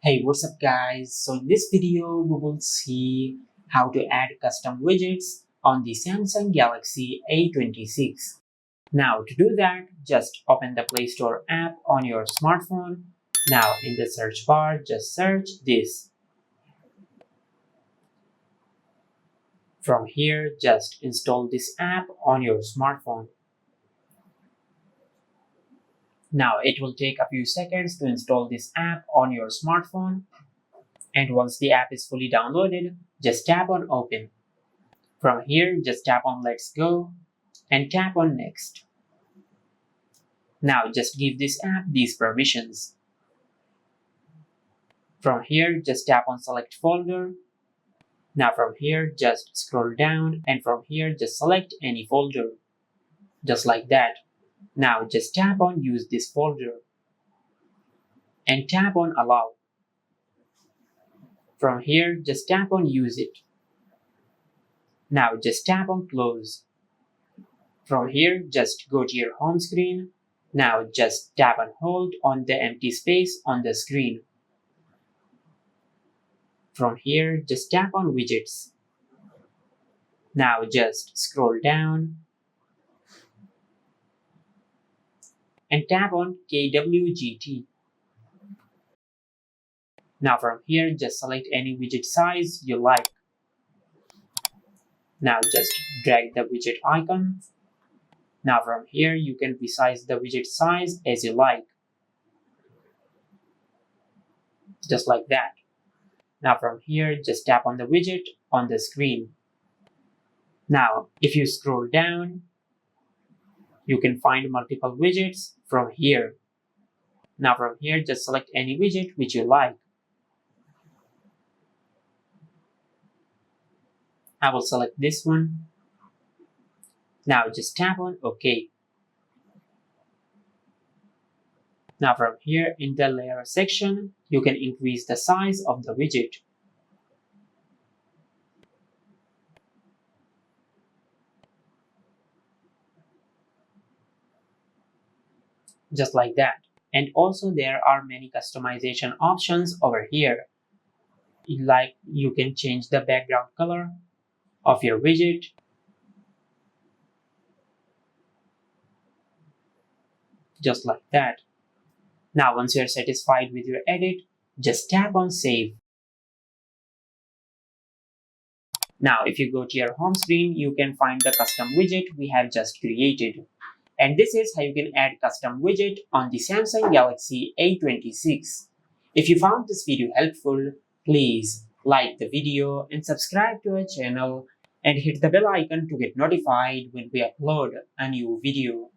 Hey, what's up guys? So in this video, we will see how to add custom widgets on the Samsung Galaxy A26. Now to do that, just open the Play Store app on your smartphone. Now in the search bar, just search this. From here, just install this app on your smartphone. Now it will take a few seconds to install this app on your smartphone. And once the app is fully downloaded, just tap on Open. From here, just tap on Let's Go and tap on Next. Now just give this app these permissions. From here, just tap on Select Folder. Now from here, just scroll down and from here, just select any folder. Just like that. Now just tap on Use this folder and tap on Allow. From here, just tap on Use it. Now just tap on Close. From here, just go to your home screen. Now just tap and hold on the empty space on the screen. From here, just tap on Widgets. Now just scroll down and tap on KWGT. Now from here, just select any widget size you like. Now just drag the widget icon. Now from here, you can resize the widget size as you like. Just like that. Now from here, just tap on the widget on the screen. Now, if you scroll down, you can find multiple widgets from here. Now from here, just select any widget which you like. I will select this one. Now just tap on OK. Now from here in the layer section, you can increase the size of the widget. Just like that. And also there are many customization options over here. Like you can change the background color of your widget. Just like that. Now once you're satisfied with your edit, just tap on Save. Now if you go to your home screen, you can find the custom widget we have just created. And this is how you can add custom widget on the Samsung Galaxy A26. If you found this video helpful, please like the video and subscribe to our channel and hit the bell icon to get notified when we upload a new video.